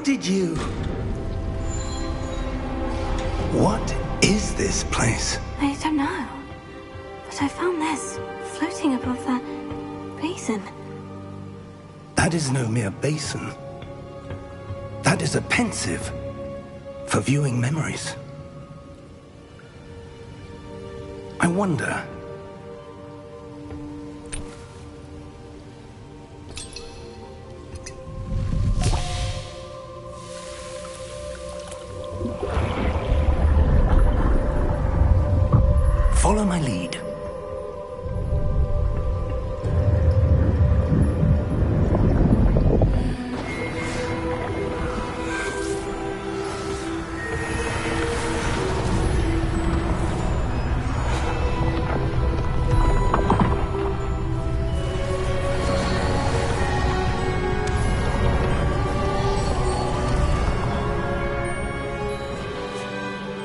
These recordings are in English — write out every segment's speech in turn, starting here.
did you... What is this place? I don't know. But I found this floating above that basin. That is no mere basin. That is a pensive for viewing memories. I wonder... Follow my lead.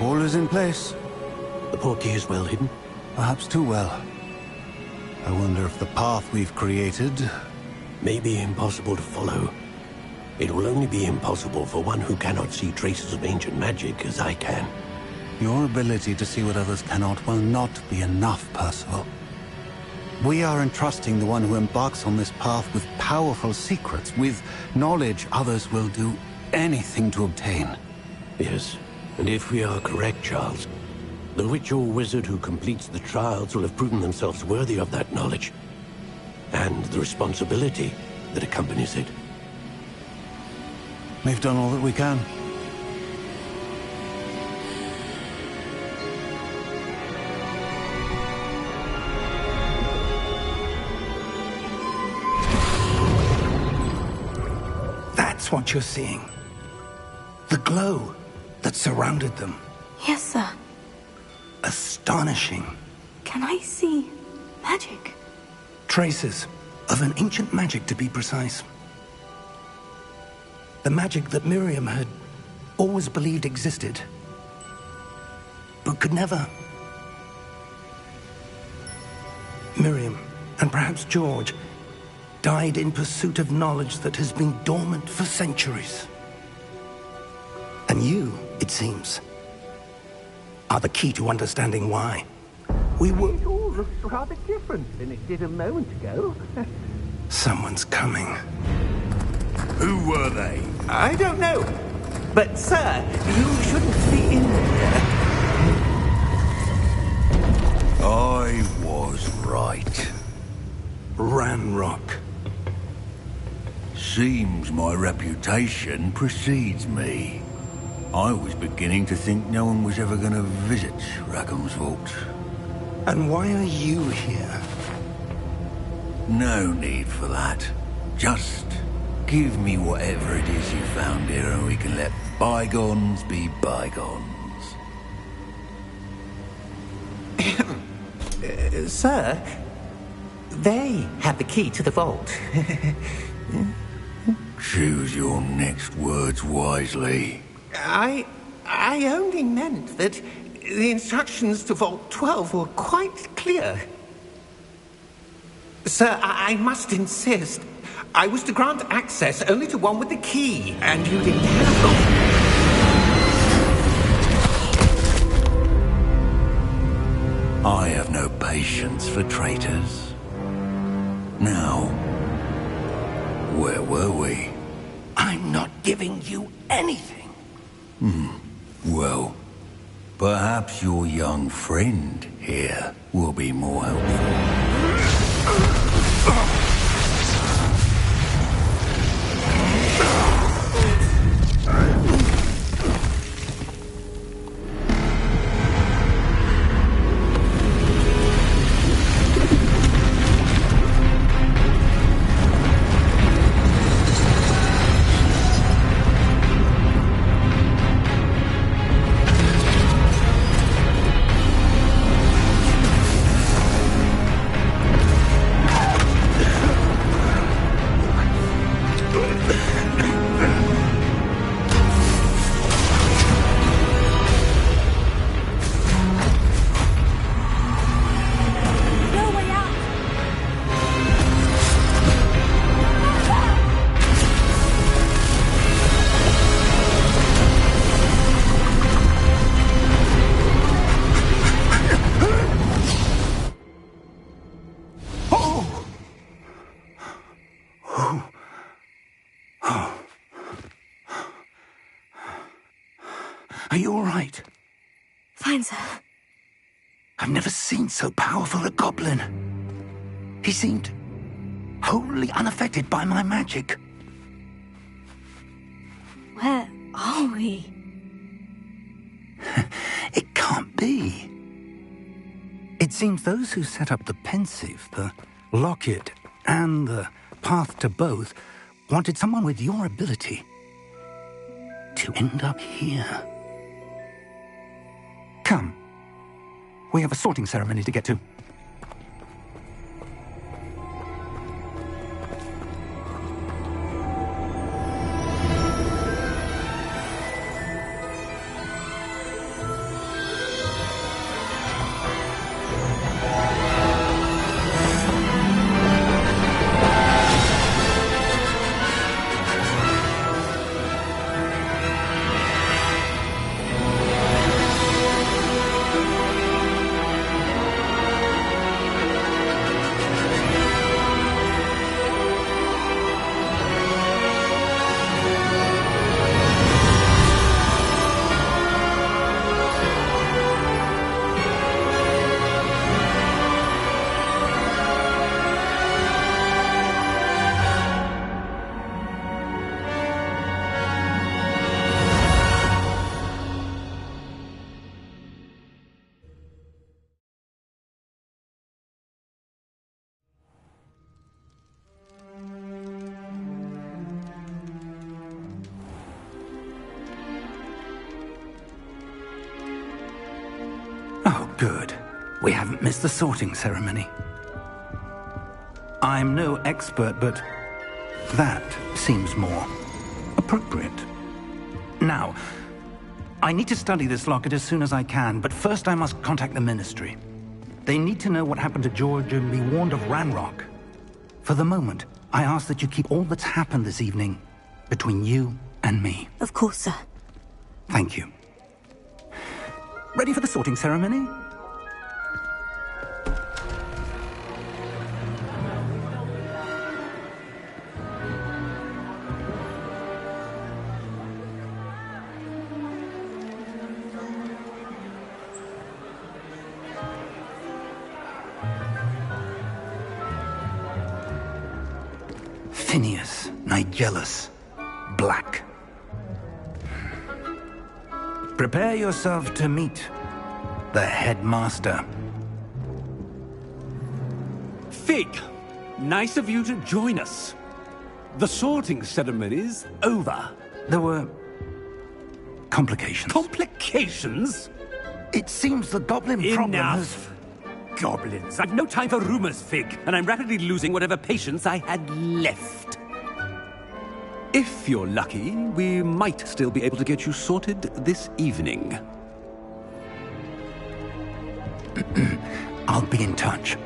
All is in place. The portkey is well hidden. Perhaps too well. I wonder if the path we've created... may be impossible to follow. It will only be impossible for one who cannot see traces of ancient magic as I can. Your ability to see what others cannot will not be enough, Percival. We are entrusting the one who embarks on this path with powerful secrets, with knowledge others will do anything to obtain. Yes, and if we are correct, Charles, the witch or wizard who completes the trials will have proven themselves worthy of that knowledge, and the responsibility that accompanies it. We've done all that we can. That's what you're seeing. The glow that surrounded them. Yes, sir. Astonishing. Can I see magic? Traces of an ancient magic, to be precise. The magic that Miriam had always believed existed, but could never. Miriam, and perhaps George, died in pursuit of knowledge that has been dormant for centuries. And you, it seems, are the key to understanding why. We were... It all looks rather different than it did a moment ago. Someone's coming. Who were they? I don't know. But, sir, you shouldn't be in here. I was right. Ranrock. Seems my reputation precedes me. I was beginning to think no one was ever going to visit Rackham's vault. And why are you here? No need for that. Just give me whatever it is you found here and we can let bygones be bygones. Sir, they have the key to the vault. Choose your next words wisely. I only meant that the instructions to Vault 12 were quite clear. Sir, I must insist. I was to grant access only to one with the key, and you didn't have them. I have no patience for traitors. Now, where were we? I'm not giving you anything. Well, perhaps your young friend here will be more helpful. Are you all right? Fine, sir. I've never seen so powerful a goblin. He seemed wholly unaffected by my magic. Where are we? It can't be. It seems those who set up the pensive, the locket, and the path to both wanted someone with your ability to end up here. Come. We have a sorting ceremony to get to. Oh, good. We haven't missed the sorting ceremony. I'm no expert, but that seems more appropriate. Now, I need to study this locket as soon as I can, but first I must contact the Ministry. They need to know what happened to George and be warned of Ranrock. For the moment, I ask that you keep all that's happened this evening between you and me. Of course, sir. Thank you. Ready for the sorting ceremony? Phineas, Nigellus, Black. Prepare yourself to meet the headmaster. Fig, nice of you to join us. The sorting ceremony's over. There were complications. Complications? It seems the goblin problem has... Enough! Goblins. I've no time for rumors, Fig, and I'm rapidly losing whatever patience I had left. If you're lucky, we might still be able to get you sorted this evening. I'll be in touch.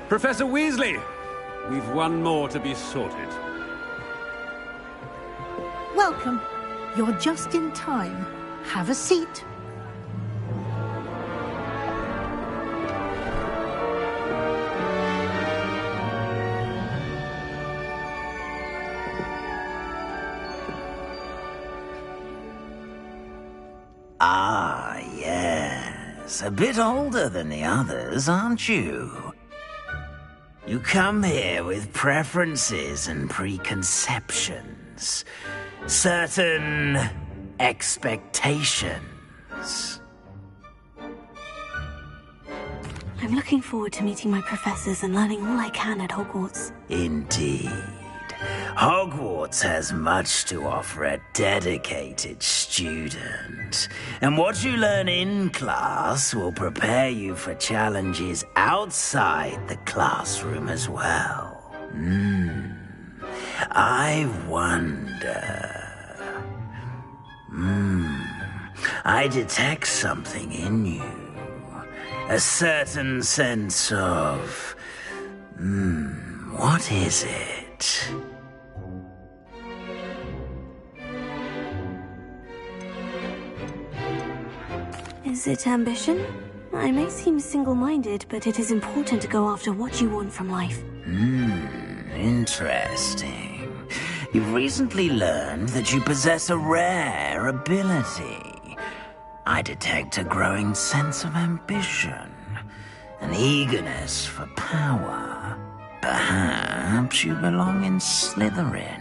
Professor Weasley, we've one more to be sorted. Welcome. You're just in time. Have a seat. Ah, yes. A bit older than the others, aren't you? You come here with preferences and preconceptions. Certain expectations. I'm looking forward to meeting my professors and learning all I can at Hogwarts. Indeed. Hogwarts has much to offer a dedicated student. And what you learn in class will prepare you for challenges outside the classroom as well. I wonder... I detect something in you. A certain sense of... what is it? Is it ambition? I may seem single-minded, but it is important to go after what you want from life. Interesting. You've recently learned that you possess a rare ability. I detect a growing sense of ambition, an eagerness for power. Perhaps you belong in Slytherin.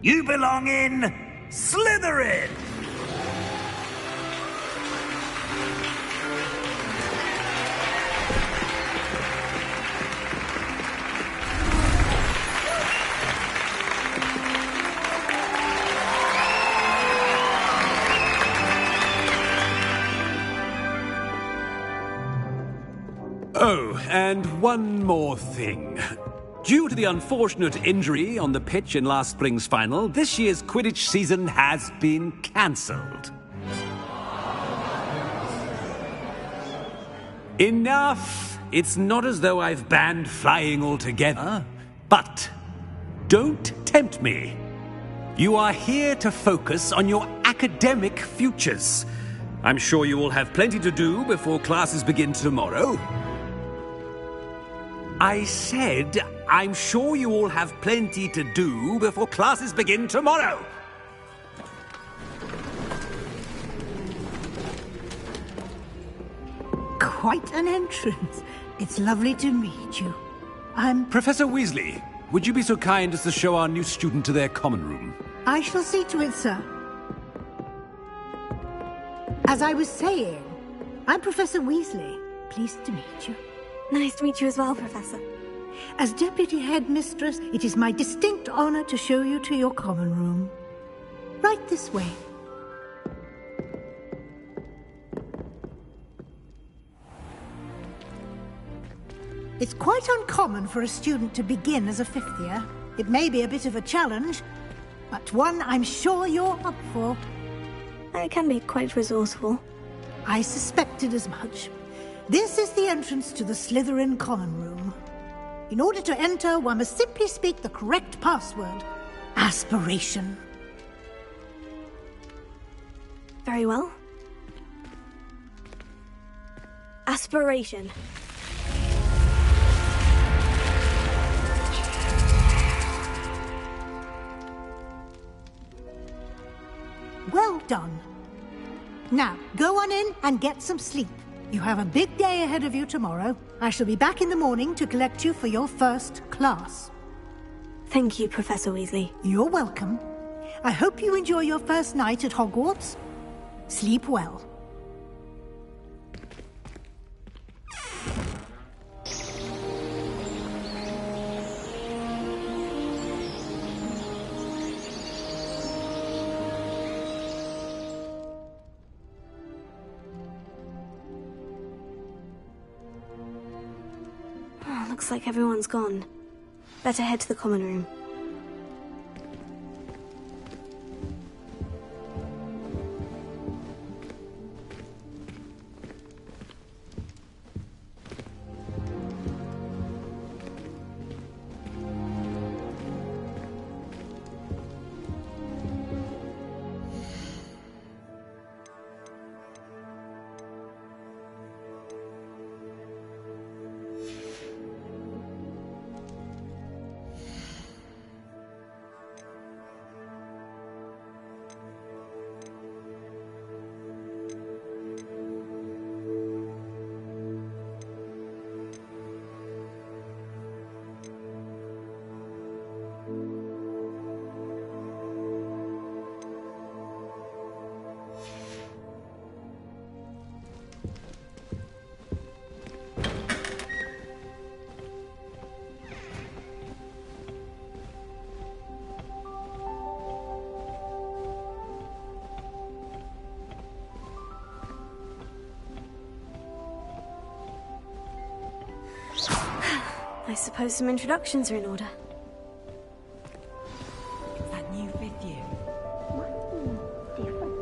You belong in Slytherin! Oh, and one more thing. Due to the unfortunate injury on the pitch in last spring's final, this year's Quidditch season has been cancelled. Enough! It's not as though I've banned flying altogether. But don't tempt me. You are here to focus on your academic futures. I'm sure you will have plenty to do before classes begin tomorrow. I said, I'm sure you all have plenty to do before classes begin tomorrow. Quite an entrance. It's lovely to meet you. I'm... Professor Weasley, would you be so kind as to show our new student to their common room? I shall see to it, sir. As I was saying, I'm Professor Weasley. Pleased to meet you. Nice to meet you as well, Professor. As Deputy Headmistress, it is my distinct honor to show you to your common room. Right this way. It's quite uncommon for a student to begin as a fifth year. It may be a bit of a challenge, but one I'm sure you're up for. I can be quite resourceful. I suspected as much. This is the entrance to the Slytherin common room. In order to enter, one must simply speak the correct password. Aspiration. Very well. Aspiration. Well done. Now, go on in and get some sleep. You have a big day ahead of you tomorrow. I shall be back in the morning to collect you for your first class. Thank you, Professor Weasley. You're welcome. I hope you enjoy your first night at Hogwarts. Sleep well. Looks like everyone's gone. Better head to the common room. I suppose some introductions are in order. That new fifth year. Different.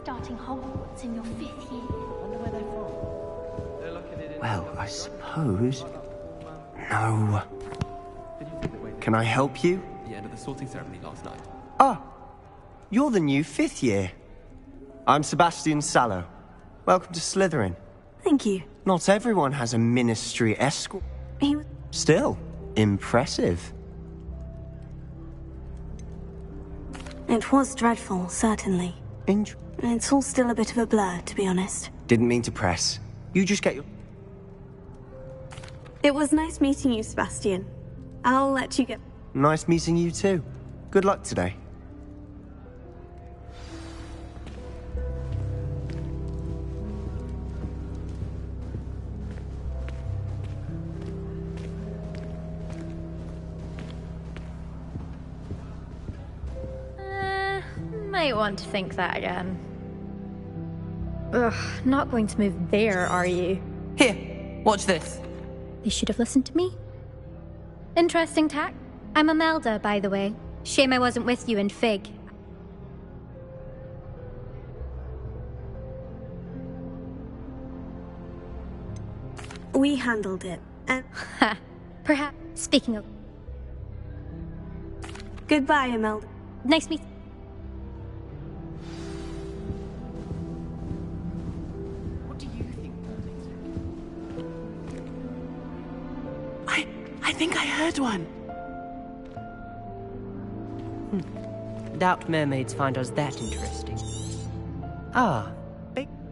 Starting Hogwarts in your fifth year. Wonder where they're from. Well, I suppose No. Can I help you? The end of the sorting ceremony last night. Ah, you're the new 5th year. I'm Sebastian Sallow. Welcome to Slytherin. Thank you. Not everyone has a ministry escort. Still, impressive. It was dreadful, certainly. It's all still a bit of a blur, to be honest. Didn't mean to press. You just get your... It was nice meeting you, Sebastian. I'll let you go. Nice meeting you too. Good luck today. Might want to think that again. Ugh, not going to move there, are you? Here, watch this. They should have listened to me. Interesting tack. I'm Imelda, by the way. Shame I wasn't with you in Fig. We handled it. Ha. Perhaps. Speaking of... Goodbye, Imelda. Nice meet... I think I heard one. Doubt mermaids find us that interesting. Ah.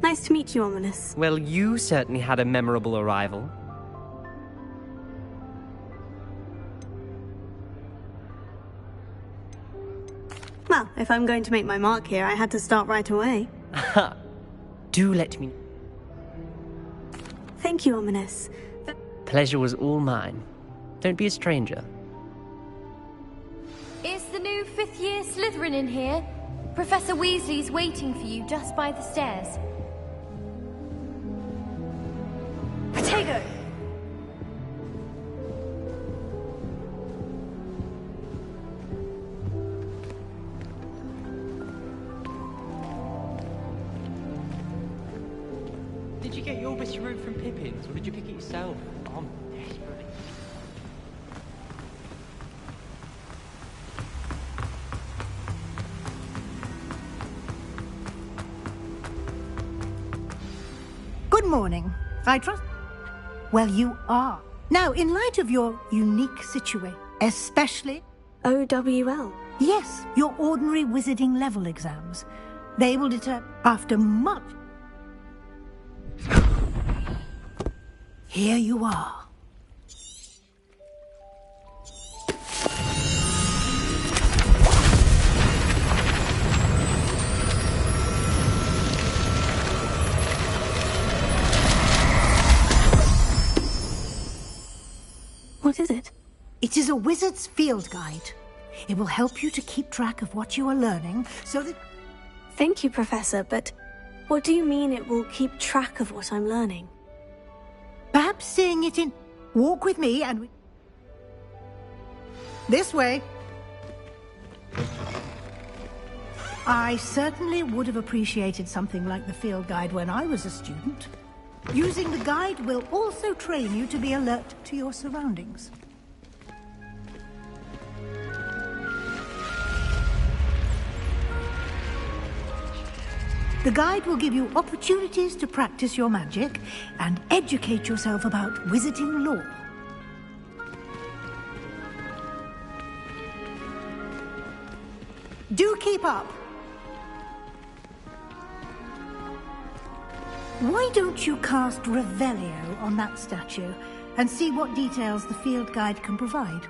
Nice to meet you, Ominous. Well, you certainly had a memorable arrival. Well, if I'm going to make my mark here, I had to start right away. Ha! Do let me... Thank you, Ominous. Pleasure was all mine. Don't be a stranger. Is the new 5th year Slytherin in here? Professor Weasley's waiting for you just by the stairs. Potato! Did you get your Root from Pippin's, or did you pick it yourself? Good morning. I trust... Well, you are. Now, in light of your unique situation, especially... OWL? Yes, your ordinary wizarding level exams. They will deter... After much... Here you are. What is it? It is a wizard's field guide. It will help you to keep track of what you are learning, so that... Thank you, Professor, but what do you mean it will keep track of what I'm learning? Perhaps seeing it in... Walk with me and... This way. I certainly would have appreciated something like the field guide when I was a student. Using the guide will also train you to be alert to your surroundings. The guide will give you opportunities to practice your magic and educate yourself about wizarding lore. Do keep up! Why don't you cast Revelio on that statue and see what details the field guide can provide?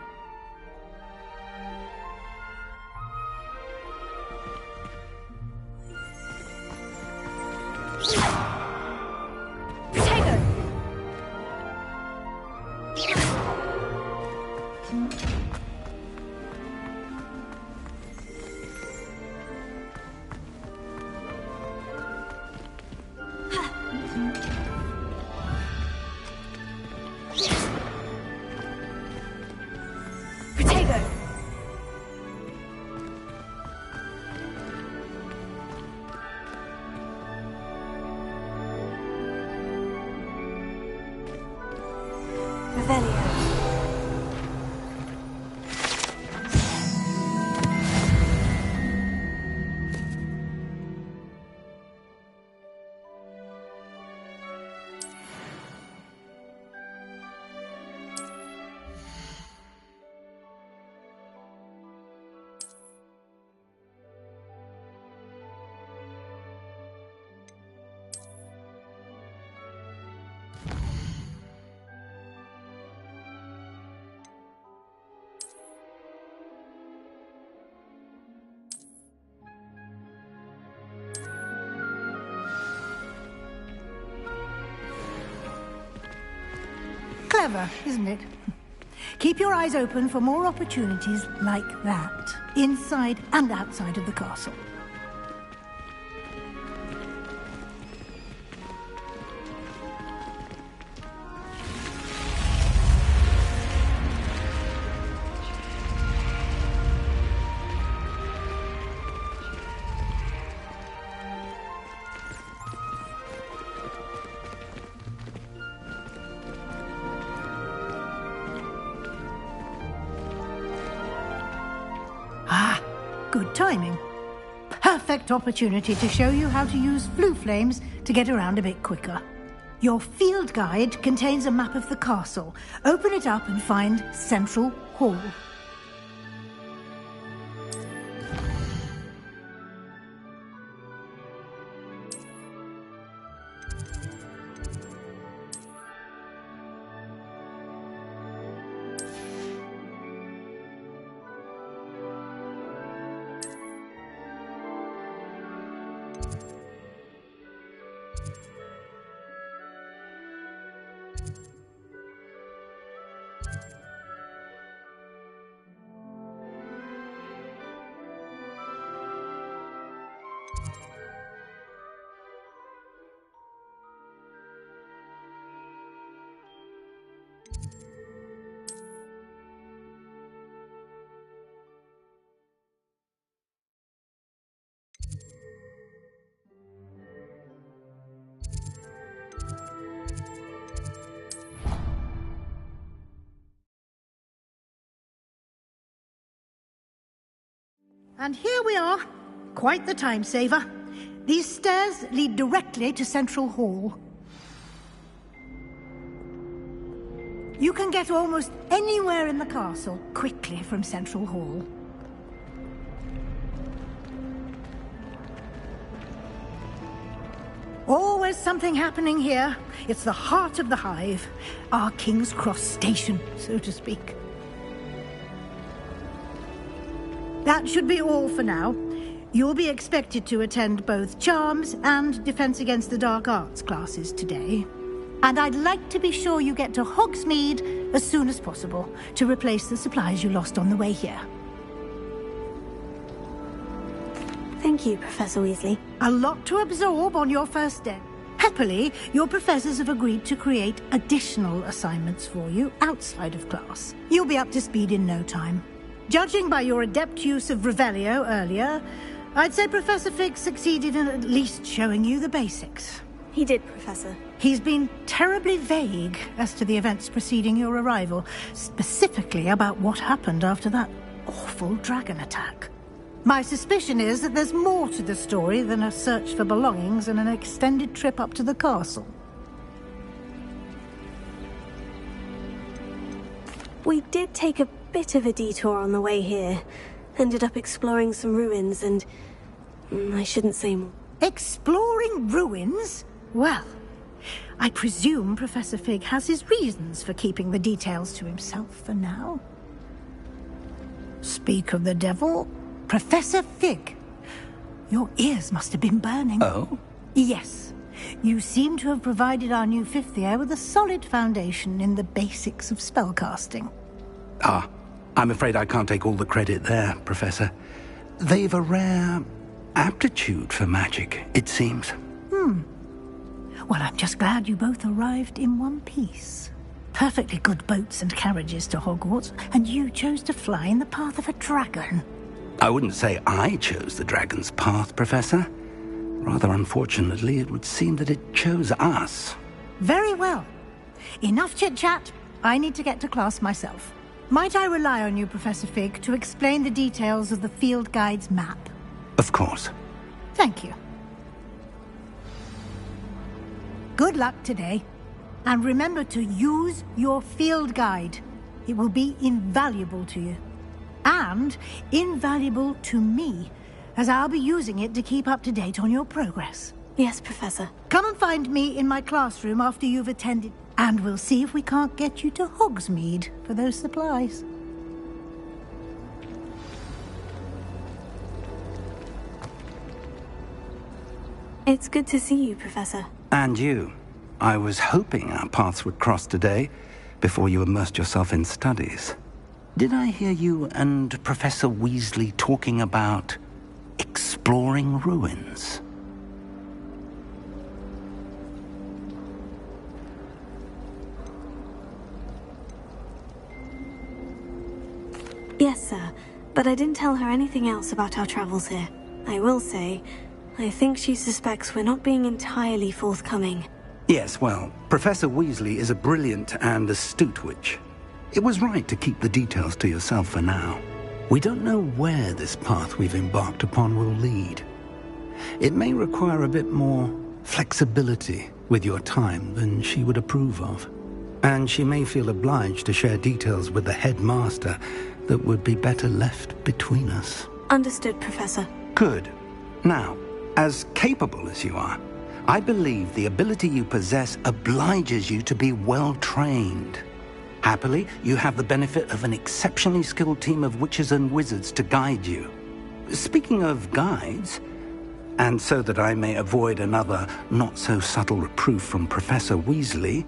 Revelio. Clever, isn't it? Keep your eyes open for more opportunities like that, inside and outside of the castle. Good timing. Perfect opportunity to show you how to use flue flames to get around a bit quicker. Your field guide contains a map of the castle. Open it up and find Central Hall. And here we are. Quite the time saver. These stairs lead directly to Central Hall. You can get almost anywhere in the castle quickly from Central Hall. Always something happening here. It's the heart of the hive. Our King's Cross station, so to speak. That should be all for now. You'll be expected to attend both Charms and Defense Against the Dark Arts classes today. And I'd like to be sure you get to Hogsmeade as soon as possible to replace the supplies you lost on the way here. Thank you, Professor Weasley. A lot to absorb on your first day. Happily, your professors have agreed to create additional assignments for you outside of class. You'll be up to speed in no time. Judging by your adept use of Revelio earlier, I'd say Professor Fig succeeded in at least showing you the basics. He did, Professor. He's been terribly vague as to the events preceding your arrival, specifically about what happened after that awful dragon attack. My suspicion is that there's more to the story than a search for belongings and an extended trip up to the castle. We did take a bit of a detour on the way here. Ended up exploring some ruins and... I shouldn't say more. Exploring ruins? Well, I presume Professor Fig has his reasons for keeping the details to himself for now. Speak of the devil, Professor Fig. Your ears must have been burning. Oh? Yes. You seem to have provided our new fifth year with a solid foundation in the basics of spellcasting. Ah, I'm afraid I can't take all the credit there, Professor. They've a rare aptitude for magic, it seems. Well, I'm just glad you both arrived in one piece. Perfectly good boats and carriages to Hogwarts, and you chose to fly in the path of a dragon. I wouldn't say I chose the dragon's path, Professor. Rather unfortunately, it would seem that it chose us. Very well. Enough chit-chat. I need to get to class myself. Might I rely on you, Professor Fig, to explain the details of the field guide's map? Of course. Thank you. Good luck today. And remember to use your field guide. It will be invaluable to you. And invaluable to me, as I'll be using it to keep up to date on your progress. Yes, Professor. Come and find me in my classroom after you've attended, and we'll see if we can't get you to Hogsmeade for those supplies. It's good to see you, Professor. And you. I was hoping our paths would cross today, before you immersed yourself in studies. Did I hear you and Professor Weasley talking about exploring ruins? Yes, sir, but I didn't tell her anything else about our travels here. I will say, I think she suspects we're not being entirely forthcoming. Yes, well, Professor Weasley is a brilliant and astute witch. It was right to keep the details to yourself for now. We don't know where this path we've embarked upon will lead. It may require a bit more flexibility with your time than she would approve of. And she may feel obliged to share details with the headmaster that would be better left between us. Understood, Professor. Good. Now, as capable as you are, I believe the ability you possess obliges you to be well trained. Happily, you have the benefit of an exceptionally skilled team of witches and wizards to guide you. Speaking of guides, and so that I may avoid another not-so-subtle reproof from Professor Weasley,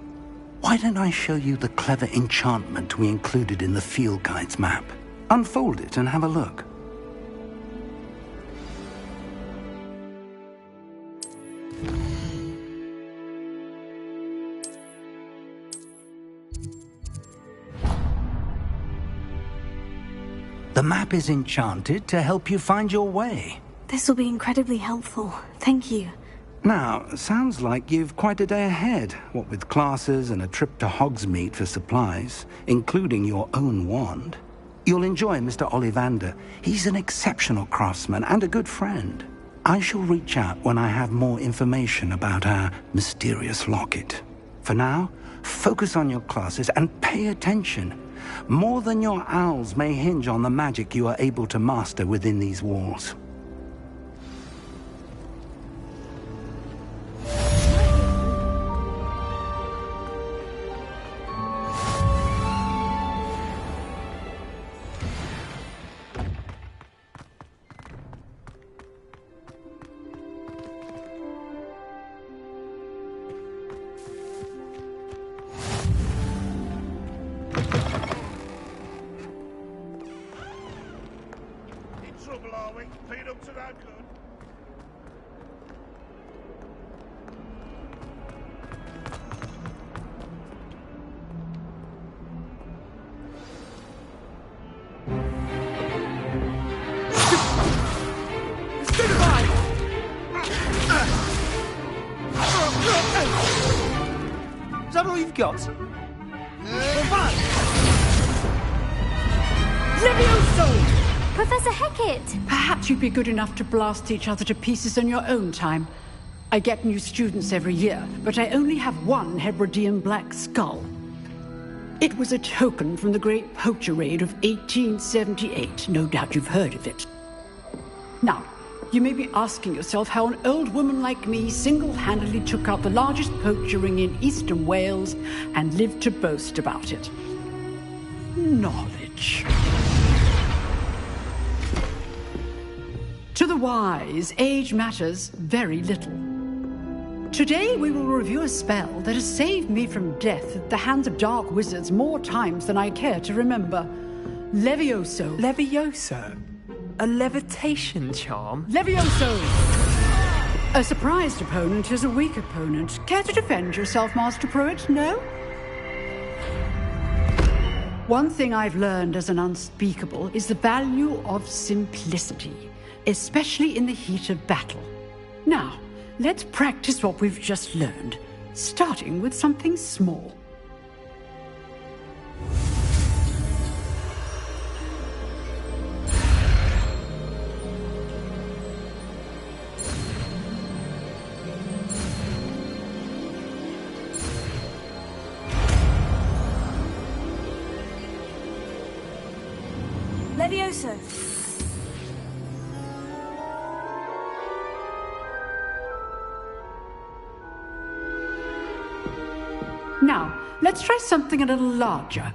why don't I show you the clever enchantment we included in the field guide's map? Unfold it and have a look. The map is enchanted to help you find your way. This will be incredibly helpful. Thank you. Now, sounds like you've quite a day ahead, what with classes and a trip to Hogsmeade for supplies, including your own wand. You'll enjoy Mr. Ollivander. He's an exceptional craftsman and a good friend. I shall reach out when I have more information about our mysterious locket. For now, focus on your classes and pay attention. More than your owls may hinge on the magic you are able to master within these walls. Is that all you've got? Levioso! Professor Hecat! Perhaps you'd be good enough to blast each other to pieces in your own time. I get new students every year, but I only have one Hebridean black skull. It was a token from the Great Poacher Raid of 1878. No doubt you've heard of it. Now, you may be asking yourself how an old woman like me single-handedly took out the largest poacher ring in eastern Wales and lived to boast about it. Knowledge. To the wise, age matters very little. Today we will review a spell that has saved me from death at the hands of dark wizards more times than I care to remember. Levioso. Levioso? A levitation charm? Levioso! A surprised opponent is a weak opponent. Care to defend yourself, Master Pruitt? No? One thing I've learned as an unspeakable is the value of simplicity, especially in the heat of battle. Now, let's practice what we've just learned, starting with something small. Levioso! Now, let's try something a little larger.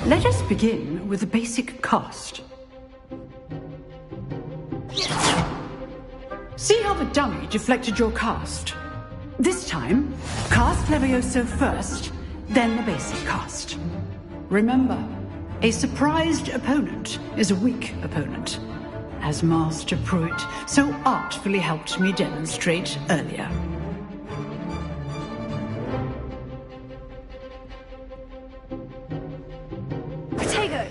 Let us begin with the basic cast. See how the dummy deflected your cast? This time, cast Levioso first, then the basic cast. Remember, a surprised opponent is a weak opponent, as Master Pruitt so artfully helped me demonstrate earlier. Protego!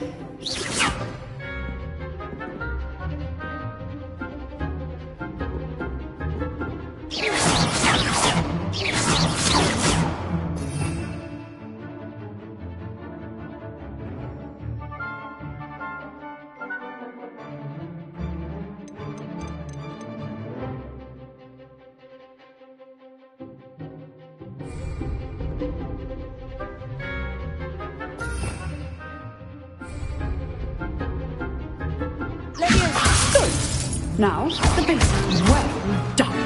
Now, the basic. Well done.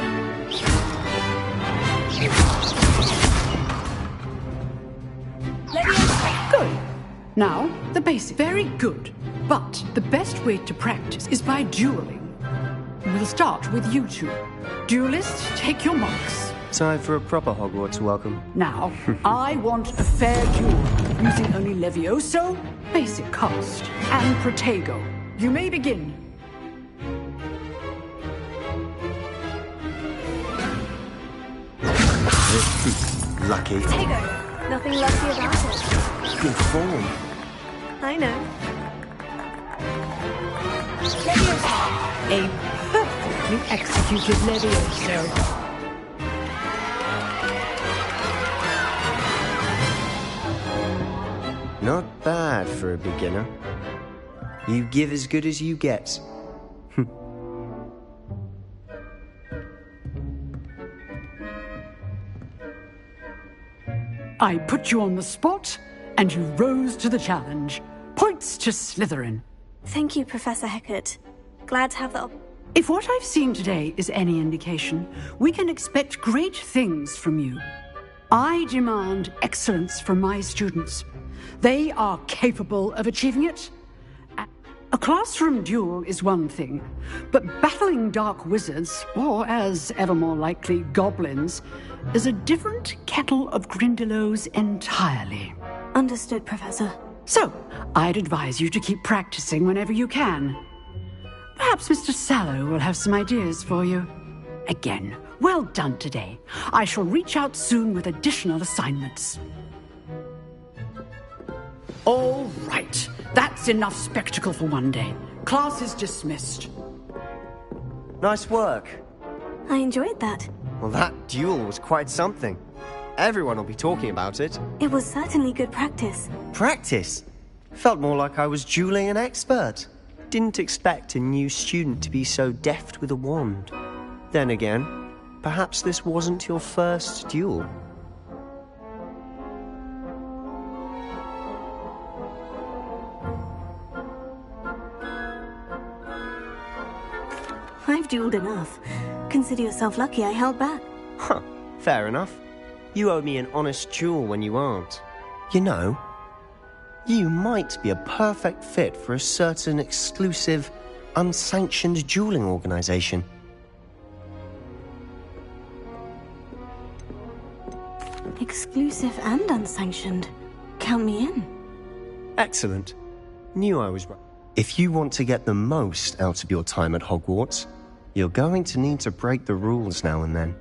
Good. Now, the basic. Very good. But the best way to practice is by dueling. We'll start with you two. Duelists, take your marks. Time for a proper Hogwarts welcome. Now, I want a fair duel, using only Levioso, basic cast, and Protego. You may begin. Lucky. Protego! Nothing lucky about it. Good form. I know. A perfectly executed Levioso. Not bad for a beginner. You give as good as you get. I put you on the spot, and you rose to the challenge. Points to Slytherin. Thank you, Professor Hecat. Glad to have the If what I've seen today is any indication, we can expect great things from you. I demand excellence from my students. They are capable of achieving it. A classroom duel is one thing, but battling dark wizards, or as ever more likely, goblins, is a different kettle of Grindylows entirely. Understood, Professor. So, I'd advise you to keep practicing whenever you can. Perhaps Mr. Sallow will have some ideas for you. Again, well done today. I shall reach out soon with additional assignments. All right. That's enough spectacle for one day. Class is dismissed. Nice work. I enjoyed that. Well, that duel was quite something. Everyone will be talking about it. It was certainly good practice. Practice? Felt more like I was dueling an expert. Didn't expect a new student to be so deft with a wand. Then again, perhaps this wasn't your first duel. I've dueled enough. Consider yourself lucky I held back. Huh, fair enough. You owe me an honest duel when you aren't. You know, you might be a perfect fit for a certain exclusive, unsanctioned dueling organization. Exclusive and unsanctioned. Count me in. Excellent. Knew I was right. If you want to get the most out of your time at Hogwarts, you're going to need to break the rules now and then.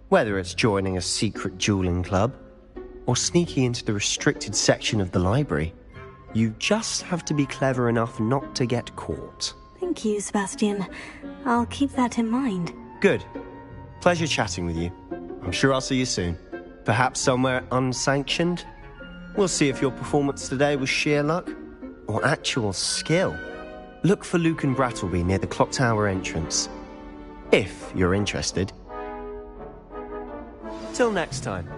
Whether it's joining a secret dueling club, or sneaking into the restricted section of the library, you just have to be clever enough not to get caught. Thank you, Sebastian. I'll keep that in mind. Good. Pleasure chatting with you. I'm sure I'll see you soon. Perhaps somewhere unsanctioned? We'll see if your performance today was sheer luck or actual skill. Look for Luke and Brattleby near the clock tower entrance, if you're interested. Till next time.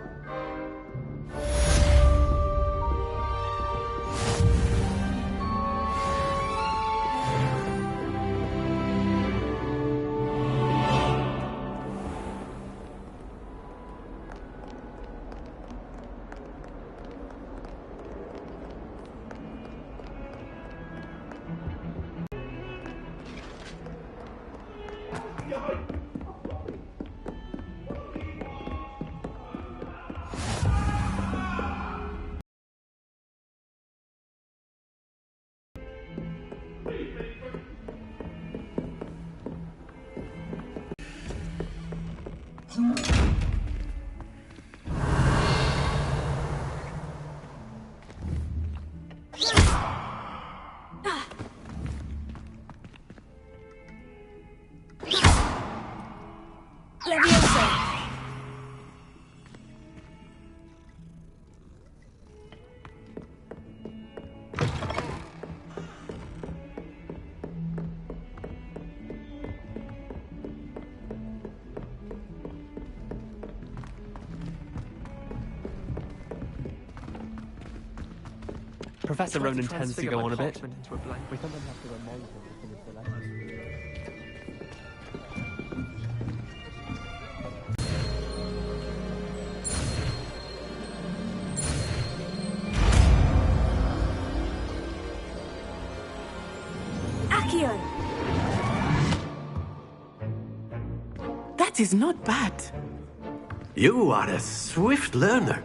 Professor Ronan tends to go on a bit. We sometimes have to remind him to finish the lesson. Accio! That is not bad. You are a swift learner.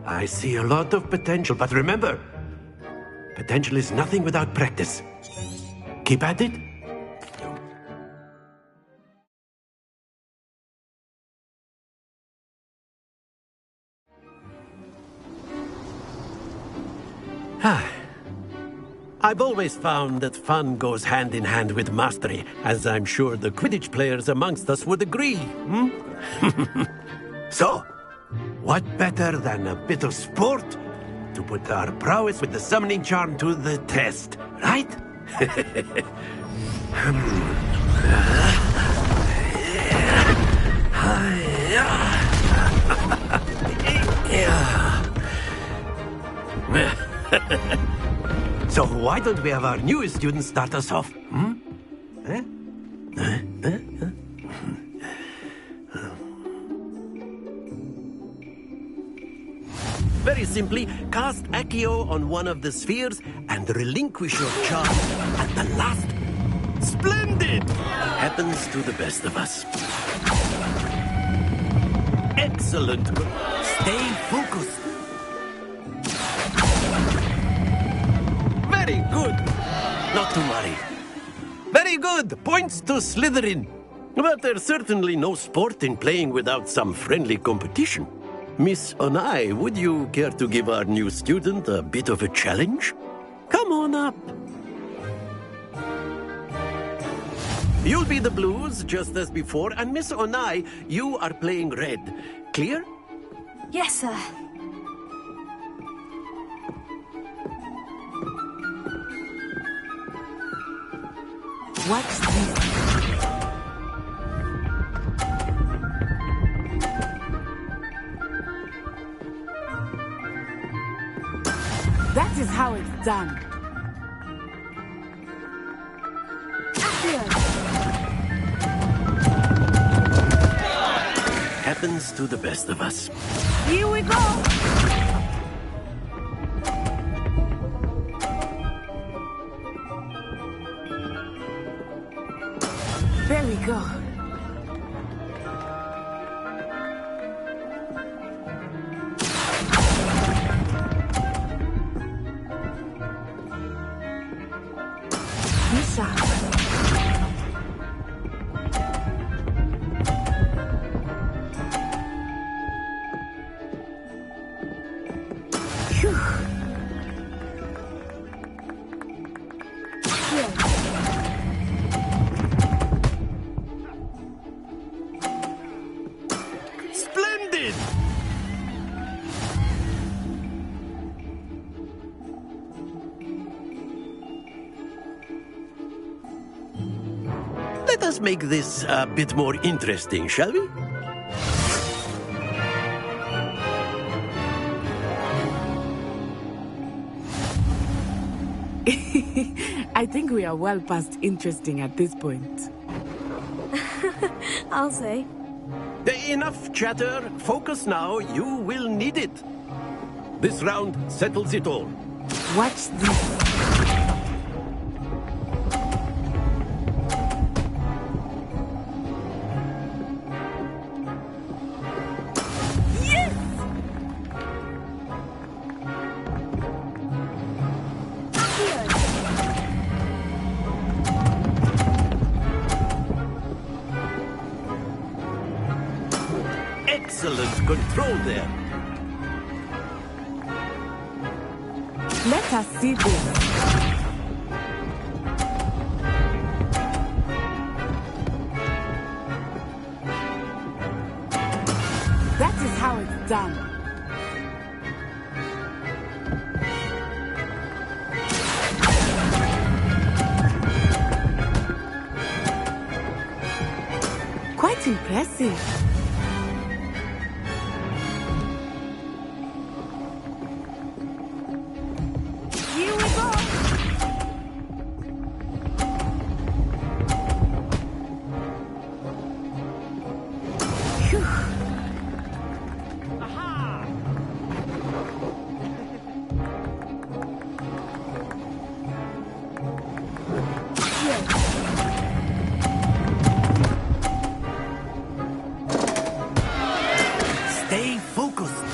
I see a lot of potential, but remember, potential is nothing without practice. Keep at it. I've always found that fun goes hand in hand with mastery, as I'm sure the Quidditch players amongst us would agree. So, what better than a bit of sport to put our prowess with the summoning charm to the test, right? So why don't we have our newest student start us off? Very simply, cast Accio on one of the spheres and relinquish your charm at the last. Splendid! Happens to the best of us. Excellent. Stay focused. Very good. Not to worry. Very good. Points to Slytherin. But there's certainly no sport in playing without some friendly competition. Miss Onai, would you care to give our new student a bit of a challenge? Come on up. You'll be the blues, just as before, and Miss Onai, you are playing red. Clear? Yes, sir. What's this? That is how it's done. Happens to the best of us. Here we go! There we go. Splendid! Let us make this a bit more interesting, shall we? I think we are well past interesting at this point. I'll say. Enough chatter. Focus now. You will need it. This round settles it all. Watch this. excellent control there. Let us see this. That is how it's done. Quite impressive. Here we go. Phew. Stay focused.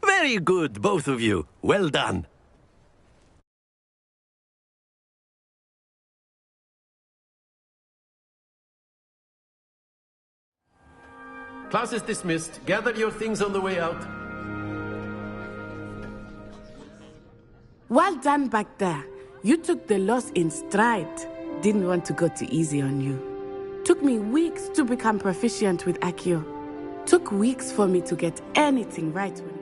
Very good, both of you. Well done. Class is dismissed. Gather your things on the way out. Well done back there. You took the loss in stride. Didn't want to go too easy on you. Took me weeks to become proficient with Accio. Took weeks for me to get anything right when